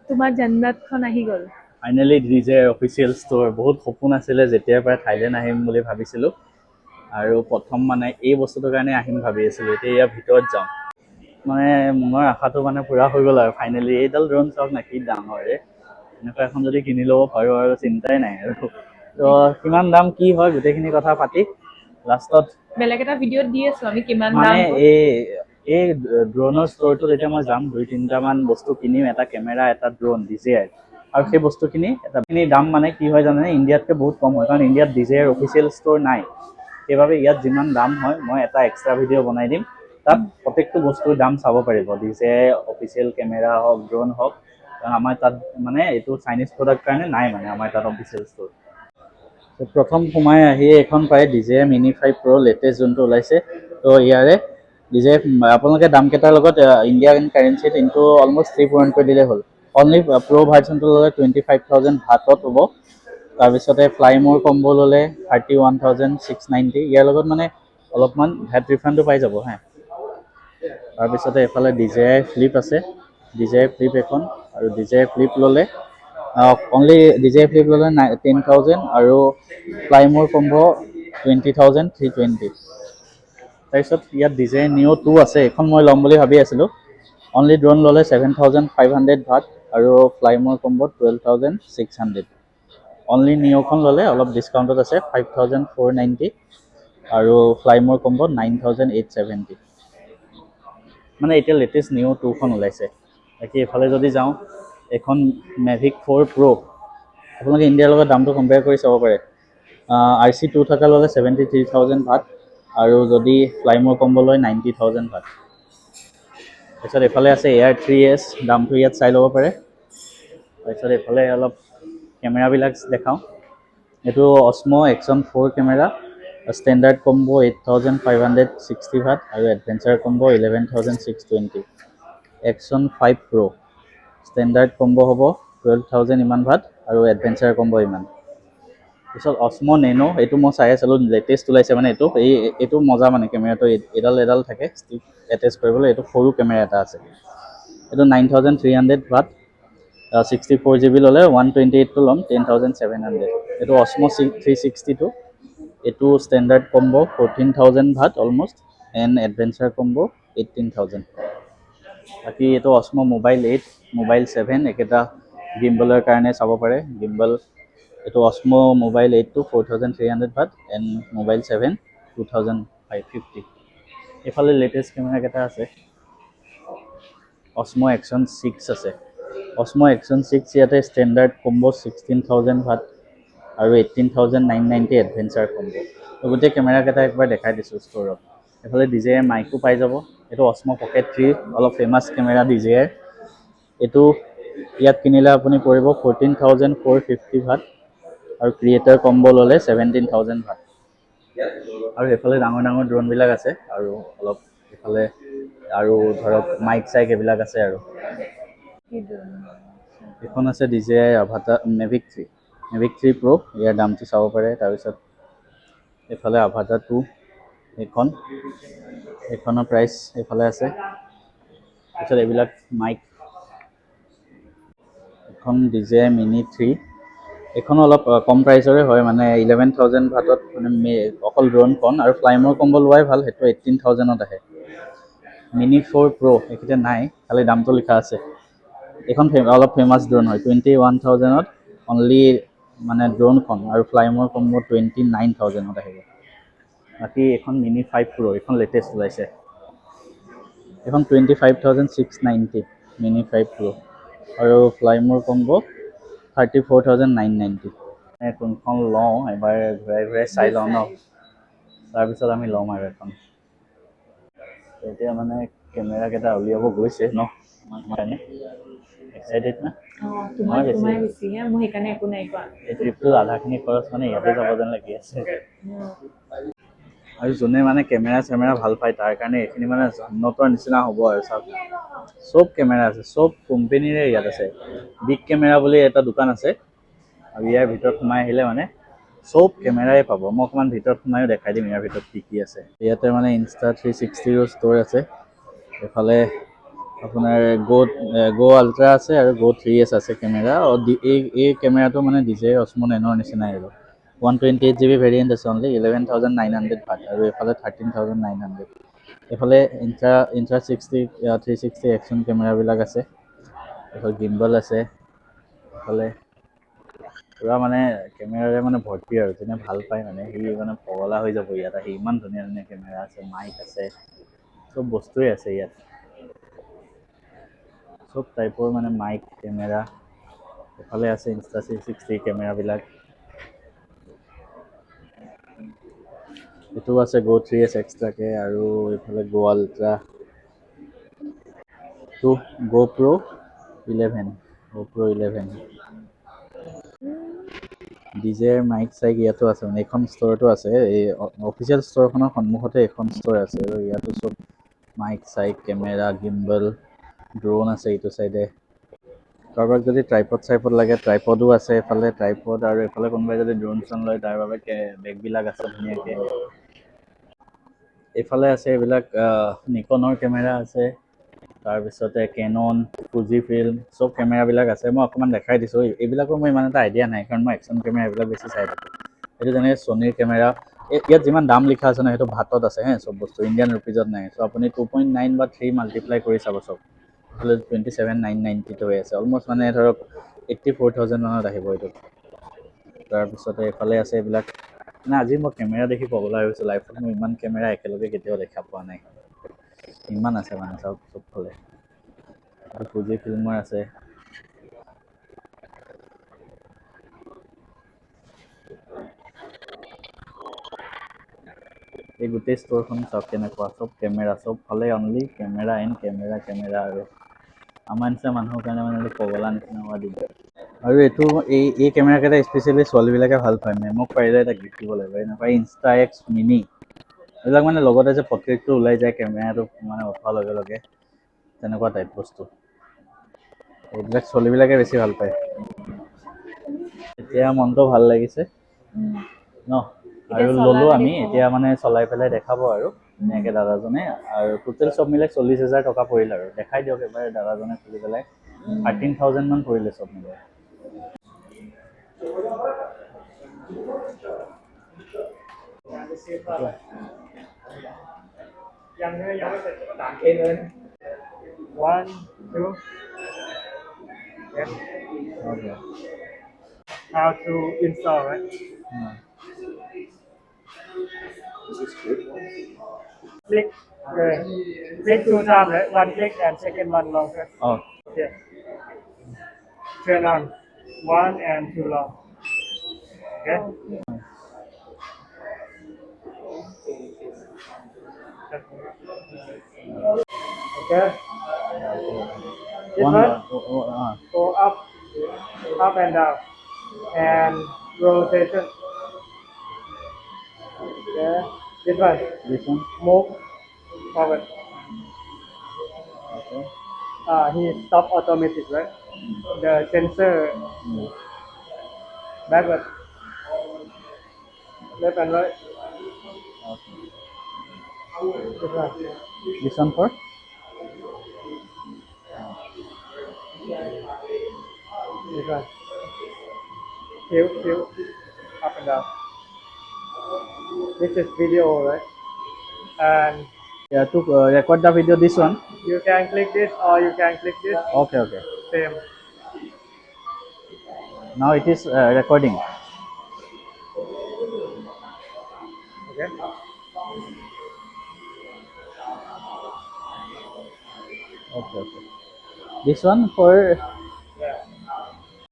তোমাৰ জান্নাতখন আহি গ'ল। Finally DJ official store. বহুত সপোন আছিলে যেতিয়াৰ পৰা থাইলেণ্ড আহিম বুলি ভাবিছিলোঁ, আৰু প্ৰথম মানে এই বস্তুটোৰ কাৰণে আহিম ভাবি আছিলোঁ। এতিয়া ইয়াৰ ভিতৰত যাওঁ, মানে মনৰ আশাটো মানে পূৰা হৈ গ'ল আৰু ফাইনেলি। এইডাল ড্ৰোন চাওক না, কি ডাঙৰ ৰে। এনেকুৱা এখন যদি কিনি ল'ব পাৰোঁ আৰু চিন্তাই নাই আৰু। তো কিমান দাম কি হয় গোটেইখিনি কথা পাতি লাষ্টত বেলেগ এটা ভিডিঅ'ত দি আছো আমি কিমান মানে দাম। এই ড্ৰোনৰ ষ্ট'ৰটোত এতিয়া মই যাম, 2-3টামান বস্তু কিনিম, এটা কেমেৰা, এটা ড্ৰোন DJI, আৰু সেই বস্তুখিনি এটাখিনি দাম মানে কি হয় জানেনে, ইণ্ডিয়াতকৈ বহুত কম হয়, কাৰণ ইণ্ডিয়াত DJI অফিচিয়েল ষ্ট'ৰ নাই। সেইবাবে ইয়াত যিমান দাম হয় মই এটা এক্সট্ৰা ভিডিঅ' বনাই দিম, তাত প্ৰত্যেকটো বস্তুৰ দাম চাব পাৰিব, DJI অফিচিয়েল কেমেৰা হওক, ড্ৰোন হওক। কাৰণ আমাৰ তাত মানে এইটো চাইনিজ প্ৰডাক্ট কাৰণে নাই, মানে আমাৰ তাত অফিচিয়েল ষ্ট'ৰ। প্ৰথম সোমাই আহি এখন পায় DJI Mini 5 Pro লেটেষ্ট যোনটো ওলাইছে। তো ইয়াৰে DJI আপোনালোকে দামকেইটাৰ লগত ইণ্ডিয়ান কাৰেঞ্চিত ইনটো অলমষ্ট 3 পইণ্ট কৰি দিলে হ'ল। অনলি প্ৰ' ভাৰ্চনটো ল'লে 25,000 ভাতত হ'ব। তাৰপিছতে ফ্লাইমোৰ কম্ব ল'লে 31,690। ইয়াৰ লগত মানে অলপমান ভেট ৰিফাণ্ডো পাই যাব হা। তাৰপিছতে এইফালে DJI ফ্লিপ আছে, DJI ফ্লিপ এখন, আৰু DJI ফ্লিপ ল'লে অনলি DJI ফ্লিপ ল'লে 10,000, আৰু ফ্লাইমোৰ কম্ব 20,320। তাৰপিছত ইয়াত DJI Neo 2 আছে, এইখন মই ল'ম বুলি ভাবি আছিলোঁ। অনলি ড্ৰোন ল'লে 7,500 ভাট, আৰু ফ্লাইমোৰ কম্ব 12,600। অনলি নিঅ'খন ল'লে অলপ ডিছকাউণ্টত আছে, 5,490, আৰু ফ্লাইমোৰ কম্ব 9,870। মানে এতিয়া লেটেষ্ট Neo 2খন ওলাইছে। বাকী এইফালে যদি যাওঁ, এখন Mavic 4 Pro, আপোনালোকে ইণ্ডিয়াৰ লগত দামটো কম্পেয়াৰ কৰি চাব পাৰে। RC2 থকা ল'লে 73,000 ভাট, আৰু যদি ফ্লাইমোৰ কম্ব লয় 90,000 ভাট। তাৰপিছত এইফালে আছে Air 3s, দামটো ইয়াত চাই ল'ব পাৰে। তাৰপিছত এইফালে অলপ কেমেৰাবিলাক দেখাওঁ। এইটো Osmo Action 4 কেমেৰা, ষ্টেণ্ডাৰ্ড কম্ব 8,560 ভাট, আৰু এডভেঞ্চাৰ কম্ব 11,620। Action 5 Pro ষ্টেণ্ডাৰ্ড কম্ব হ'ব 12,000 ইমান ভাট, আৰু এডভেঞ্চাৰ কম্ব ইমান। পিছত Osmo Nano, এইটো মই চাই আছিলোঁ, লেটেষ্ট ওলাইছে মানে এইটো মজা মানে কেমেৰাটো। এডাল থাকে ষ্টিক এটেচ কৰিবলৈ, এইটো সৰু কেমেৰা এটা আছে। এইটো 9,300 ভাট, 64 GB ল'লে, 128টো ল'ম 10,700। এইটো Osmo 360টো, এইটো standard combo 14,000 VAT almost, and adventure combo 18,000। বাকী এইটো Osmo Mobile 8, Mobile 7, একেটা গিম্বলৰ কাৰণে চাব পাৰে। গিম্বল এইটো Osmo Mobile 8টো 4,300 ভাট, এণ্ড Mobile 7 2,550। এইফালে লেটেষ্ট কেমেৰাকেইটা আছে। Osmo Action 6 আছে। Osmo Action 6 ইয়াতে ষ্টেণ্ডাৰ্ড কম্ব 16,000 ভাট, আৰু 18,990 এডভেঞ্চাৰ কম্ব। গোটেই কেমেৰাকেইটা একবাৰ দেখাই দিছোঁ ষ্ট'ৰত। এইফালে DJI মাইকো পাই যাব। এইটো Osmo Pocket 3, অলপ ফেমাছ কেমেৰা DJI। এইটো ইয়াত কিনিলে আপুনি পৰিব 14,450 ভাট, আৰু ক্ৰিয়েটাৰ কম্ব ল'লে 17,000 ভাট। আৰু এইফালে ডাঙৰ ডাঙৰ ড্ৰোনবিলাক আছে, আৰু অলপ এইফালে আৰু ধৰক মাইক চাইক এইবিলাক আছে। আৰু এইখন আছে DJI Avata Mavic 3, Mavic 3 Pro, ইয়াৰ দামটো চাব পাৰে। তাৰপিছত এইফালে Avata 2, এইখনৰ প্ৰাইচ এইফালে আছে। তাৰপিছত এইবিলাক মাইক, এখন DJI Mini 3, এইখন অলপ কম প্ৰাইচৰে হয়, মানে 11,000 ভাটত মানে অকল ড্ৰোনখন, আৰু ফ্লাইমোৰ কম্ব লোৱাই ভাল, সেইটো 18,000ত আহে। Mini 4 Pro এইকেইটা নাই, খালি দামটো লিখা আছে। এইখন অলপ ফেমাছ ড্ৰোন হয়, 21,000ত অনলি মানে ড্ৰোনখন, আৰু ফ্লাইমোৰ কম্ব 29,000ত আহিব। বাকী এইখন Mini 5 Pro, এইখন লেটেষ্ট ওলাইছে। এইখন 25,690 Mini 5 Pro, আৰু ফ্লাইমোৰ কম্ব 34,990। কোনখন লওঁ এবাৰ ঘূৰাই ঘূৰাই চাই লওঁ ন, তাৰপিছত আমি ল'ম আৰু এখন। এতিয়া মানে কেমেৰাকেইটা উলিয়াব গৈছে ন আমাৰ কাৰণে। এক্সাইটেড না? তোমাৰ বেছি হে, মই সেইকাৰণে একো নাই কোৱা। এই ট্ৰিপটো আধাখিনি খৰচ মানে ইয়াতে যাব যেন লাগি আছে। আৰু যোনে মানে কেমেৰা চেমেৰা ভাল পায় তাৰ কাৰণে এইখিনি মানে জান্নতৰ নিচিনা হ'ব আৰু। চাওক, চব কেমেৰা আছে, চব কোম্পেনীৰে ইয়াত আছে। বিগ কেমেৰা বুলি এটা দোকান আছে, আৰু ইয়াৰ ভিতৰত সোমাই আহিলে মানে চব কেমেৰাই পাব। মই অকণমান ভিতৰত সোমায়ো দেখাই দিম ইয়াৰ ভিতৰত কি কি আছে। ইয়াতে মানে Insta360ৰো ষ্ট'ৰ আছে। এইফালে আপোনাৰ Go Ultra আছে আৰু Go 3S আছে কেমেৰা। এই কেমেৰাটো মানে DJI Osmo Nano নিচিনাই আৰু 128GB ভেৰিয়েণ্ট আছে অনলি 11,900 বাট আৰু এইফালে 13,900। এইফালে ইন্ট্ৰা 360 একশ্যন কেমেৰাবিলাক আছে, এইফালে গিম্বল আছে, এইফালে পুৰা মানে কেমেৰাৰে মানে ভৰ্তি আৰু যোনে ভাল পায় মানে সি মানে পগলা হৈ যাব ইয়াত আহি। ইমান ধুনীয়া ধুনীয়া কেমেৰা আছে, মাইক আছে, চব বস্তুৱে আছে ইয়াত, চব টাইপৰ মানে মাইক কেমেৰা। এফালে আছে ইনষ্টা 360 কেমেৰাবিলাক, এইটো আছে Go 3S এক্সট্ৰাকে, আৰু এইফালে Go Ultra, এইটো GoPro 11 DJI মাইক চাইক ইয়াতো আছে, মানে এইখন ষ্ট'ৰতো আছে। এই অফিচিয়েল ষ্ট'ৰখনৰ সন্মুখতে এখন ষ্ট'ৰ আছে আৰু ইয়াতো চব মাইক চাইক কেমেৰা গিম্বল ড্ৰোন আছে। এইটো চাইডে কাৰোবাক যদি ট্ৰাইপড লাগে ট্ৰাইপডো আছে, এইফালে ট্ৰাইপড, আৰু এইফালে কোনোবাই যদি ড্ৰোন চোন লয় তাৰ বাবে বেগবিলাক আছে ধুনীয়াকৈ। এইফালে আছে এইবিলাক নিকনৰ কেমেৰা আছে, তাৰপিছতে কেনন, ফুজি ফিল্ম, চব কেমেৰাবিলাক আছে। মই অকণমান দেখাই দিছোঁ, এইবিলাকৰ মোৰ ইমান এটা আইডিয়া নাই কাৰণ মই একশ্যন কেমেৰা এইবিলাক বেছি চাই থাকোঁ। এইটো যেনেকৈ ছনীৰ কেমেৰা, ইয়াত যিমান দাম লিখা আছে ন সেইটো ভাতত আছে চব বস্তু, ইণ্ডিয়ান ৰুপিজত নাই। চ' আপুনি 2.9 বা 3 মাল্টিপ্লাই কৰি চাব চব, 27,990 হৈ আছে, অলমষ্ট মানে ধৰক 84,000 মানত আহিব এইটো। তাৰপিছতে এইফালে আছে এইবিলাক, মানে আজি মই কেমেৰা দেখি পগলা হৈ গৈছোঁ। লাইফত মই ইমান কেমেৰা একেলগে কেতিয়াও দেখা পোৱা নাই, ইমান আছে মানে চবফালে। আৰু ফুজি ফিল্মৰ আছে, এই গোটেই ষ্ট'ৰখন চাওক কেনেকুৱা, চব কেমেৰা, চবফালে অনলি কেমেৰা এণ্ড কেমেৰা আৰু আমাৰ নিচিনা মানুহৰ কাৰণে মানে এইটো পগলা নিচিনা হোৱা দিগদাৰ। আৰু এইটো এই কেমেৰাকেইটা স্পেচিয়েলি ছোৱালীবিলাকে ভাল পায়, মেমক পাৰিলে এটা গিফ্ট দিব লাগিব। এনেকুৱা Insta-X Mini এইবিলাক মানে লগতে যে পট্ৰেকটো ওলাই যায় কেমেৰাটো মানে উঠোৱাৰ লগে লগে, তেনেকুৱা টাইপ বস্তু, এইবিলাক ছোৱালীবিলাকে বেছি ভাল পায়। এতিয়া মনটো ভাল লাগিছে ন, আৰু ল'লোঁ আমি এতিয়া মানে চলাই পেলাই দেখাব আৰু ধুনীয়াকৈ দাদাজনে। আৰু টোটেল চব মিলাই 40,000 টকা পৰিল আৰু দেখাই দিয়ক এবাৰ দাদাজনে খুলি পেলাই। 13,000 মান পৰিলে চব মিলাই। One, two. Yes. Okay. How to install, right? Click. Click two times, right? One click and second one long press. Oh, Yes. Turn on. One and two long. Okay. Okay. This one. one go up and down, and rotation. Okay. This one This one. move forward. Okay. He stop automatic, right? The sensor backward, left and right. Okay. This one. This one for? This one. Tilt, up and down. This is video, right? And Yeah, to record the video, this one. you can click this or you can click this. Okay, okay. Same. Now it is recording. Okay. Okay, okay. This one for